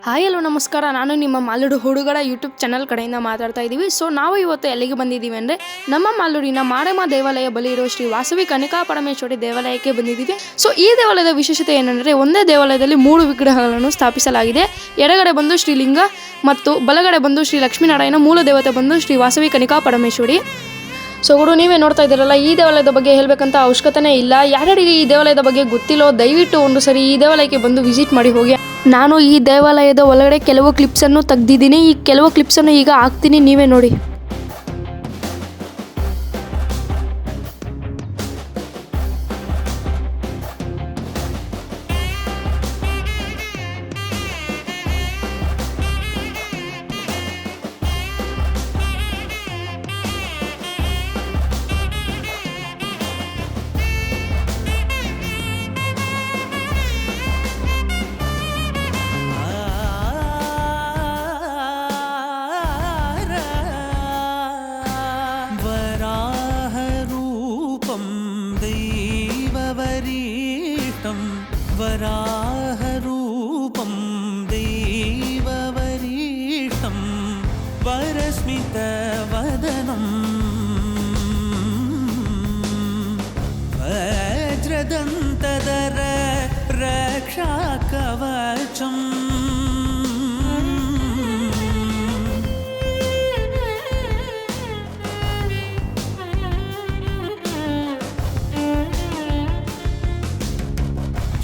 Hi hello ನಮಸ್ಕಾರ. ನಾನು ನಿಮ್ಮ ಮಾಲೂರು ಹುಡುಗರ ಯೂಟ್ಯೂಬ್ ಚಾನಲ್ ಕಡೆಯಿಂದ ಮಾತಾಡ್ತಾ ಇದ್ದೀವಿ. ಸೊ ನಾವು ಇವತ್ತು ಎಲ್ಲಿಗೆ ಬಂದಿದ್ದೀವಿ ಅಂದರೆ ನಮ್ಮ ಮಾಲೂರಿನ ಮಾರಮ್ಮ ದೇವಾಲಯ ಬಳಿ ಇರುವ ಶ್ರೀ ವಾಸವಿ ಕನಿಕಾ ಪರಮೇಶ್ವರಿ ದೇವಾಲಯಕ್ಕೆ ಬಂದಿದ್ದೀವಿ. ಸೊ ಈ ದೇವಾಲಯದ ವಿಶೇಷತೆ ಏನಂದರೆ, ಒಂದೇ ದೇವಾಲಯದಲ್ಲಿ 3 ವಿಗ್ರಹಗಳನ್ನು ಸ್ಥಾಪಿಸಲಾಗಿದೆ. ಎಡಗಡೆ ಬಂದು ಶ್ರೀಲಿಂಗ ಮತ್ತು ಬಲಗಡೆ ಬಂದು ಶ್ರೀ ಲಕ್ಷ್ಮೀನಾರಾಯಣ, ಮೂಲ ದೇವತೆ ಬಂದು ಶ್ರೀ ವಾಸವಿ ಕನಿಕಾ ಪರಮೇಶ್ವರಿ. ಸೊ ಗುರು, ನೀವೇ ನೋಡ್ತಾ ಇದ್ದೀರಲ್ಲ, ಈ ದೇವಾಲಯದ ಬಗ್ಗೆ ಹೇಳಬೇಕಂತ ಅವಶ್ಯಕತೆನೇ ಇಲ್ಲ. ಯಾರ್ಯಾರಿಗೆ ಈ ದೇವಾಲಯದ ಬಗ್ಗೆ ಗೊತ್ತಿಲ್ಲೋ ದಯವಿಟ್ಟು ಒಂದು ಸರಿ ಈ ದೇವಾಲಯಕ್ಕೆ ಬಂದು ವಿಸಿಟ್ ಮಾಡಿ ಹೋಗಿ. ನಾನು ಈ ದೇವಾಲಯದ ಒಳಗಡೆ ಕೆಲವು ಕ್ಲಿಪ್ಸನ್ನು ತೆಗೆದಿದ್ದೀನಿ. ಈ ಕೆಲವು ಕ್ಲಿಪ್ಸನ್ನು ಈಗ ಹಾಕ್ತೀನಿ, ನೀವೇ ನೋಡಿ. वराहरूपं दैववरीष्टं वरस्मितवदनं वज्रदन्तधर रक्षाकवचम्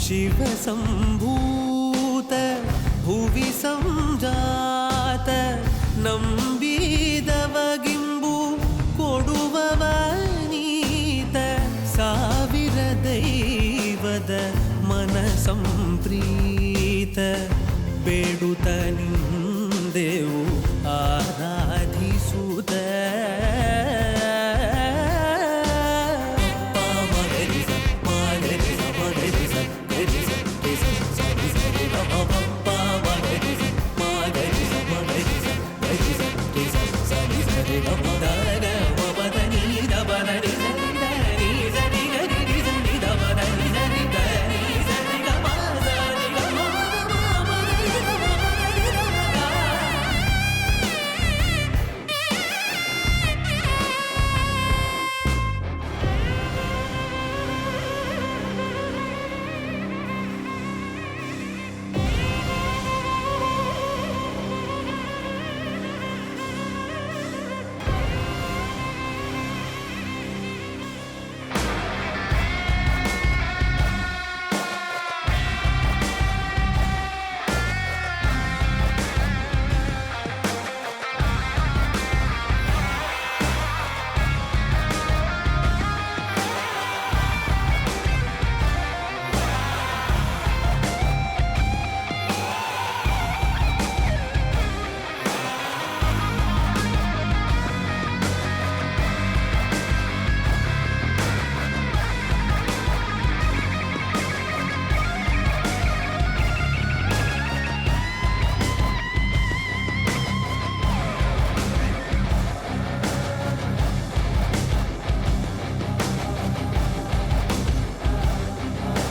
शिवसम्भूत भुवि संजात ನಂಬಿದವಗಿಂಬು ಕೊಡುವವನೀತ ಸಾವಿರ ದೈವದ ಮನ ಸಂಪ್ರೀತ ಬೇಡುತ್ತ ನಿಂದೆವು ಆರಾಧಿಸುತ್ತ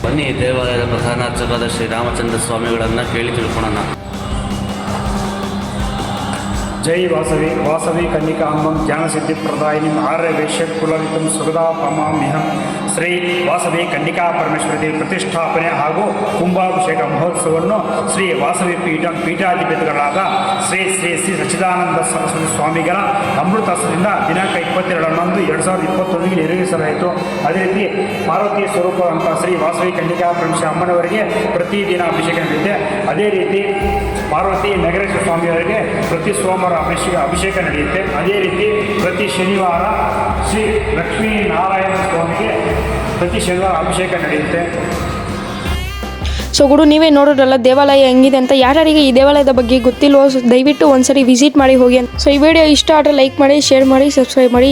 ಬನ್ನಿ ದೇವಾಲಯದ ಪ್ರಧಾನ ಅರ್ಚಕರಾದ ಶ್ರೀ ರಾಮಚಂದ್ರ ಸ್ವಾಮಿಗಳನ್ನು ಕೇಳಿ ತಿಳ್ಕೊಳ್ಳೋಣ. ಜೈ ವಾಸವಿ ವಾಸವಿ ಕನ್ನಿಕಾಂಬಂ ಜ್ಞಾನಸಿದ್ಧಿಪ್ರದಾಯಿನಿಂ ಆರ್ಯ ವೈಶ್ಯ ಕುಲವಿತಂ ಸುಗದಾ ಪಮಾಮ್ಯಹಂ. ಶ್ರೀ ವಾಸವಿ ಕನ್ನಿಕಾ ಪರಮೇಶ್ವರಿ ಪ್ರತಿಷ್ಠಾಪನೆ ಹಾಗೂ ಕುಂಭಾಭಿಷೇಕ ಮಹೋತ್ಸವವನ್ನು ಶ್ರೀ ವಾಸವಿ ಪೀಠಾಧಿಪತಿಗಳಾದ ಶ್ರೀ ಶ್ರೀ ಶ್ರೀ ಸಚ್ಚಿದಾನಂದ ಸರಸ್ವತಿ ಸ್ವಾಮಿಗಳ ಅಮೃತಹಸ್ತದಿಂದ ದಿನಾಂಕ 22/11/2021 ನೆರವೇರಿಸಲಾಯಿತು. ಅದೇ ರೀತಿ ಪಾರ್ವತಿ ಸ್ವರೂಪವಂತ ಶ್ರೀ ವಾಸವಿ ಕನ್ನಿಕಾ ಪರಮೇಶ್ವರಿ ಅಮ್ಮನವರಿಗೆ ಪ್ರತಿದಿನ ಅಭಿಷೇಕ ನಡೆಯುತ್ತೆ. ಅದೇ ರೀತಿ ಪಾರ್ವತಿ ನಗರೇಶ್ವರ ಸ್ವಾಮಿಯವರಿಗೆ ಪ್ರತಿ ಸೋಮವಾರ ಅಭಿಷೇಕ ನಡೆಯುತ್ತೆ. ಅದೇ ರೀತಿ ಪ್ರತಿ ಶನಿವಾರ ಶ್ರೀ ಲಕ್ಷ್ಮೀನಾರಾಯಣ ಸ್ವಾಮಿಗೆ ಪ್ರತಿ ಶನಿವಾರ ಅಭಿಷೇಕ ನಡೆಯುತ್ತೆ. ಸೊ ಗುರು, ನೀವೇ ನೋಡೋದ್ರಲ್ಲ ದೇವಾಲಯ ಹೆಂಗಿದೆ ಅಂತ. ಯಾರ್ಯಾರಿಗೆ ಈ ದೇವಾಲಯದ ಬಗ್ಗೆ ಗೊತ್ತಿಲ್ವೋ ದಯವಿಟ್ಟು ಒಂದ್ಸರಿ ವಿಸಿಟ್ ಮಾಡಿ ಹೋಗಿ. ಸೊ ಈ ವಿಡಿಯೋ ಇಷ್ಟ ಆದರೆ ಲೈಕ್ ಮಾಡಿ, ಶೇರ್ ಮಾಡಿ, ಸಬ್ಸ್ಕ್ರೈಬ್ ಮಾಡಿ.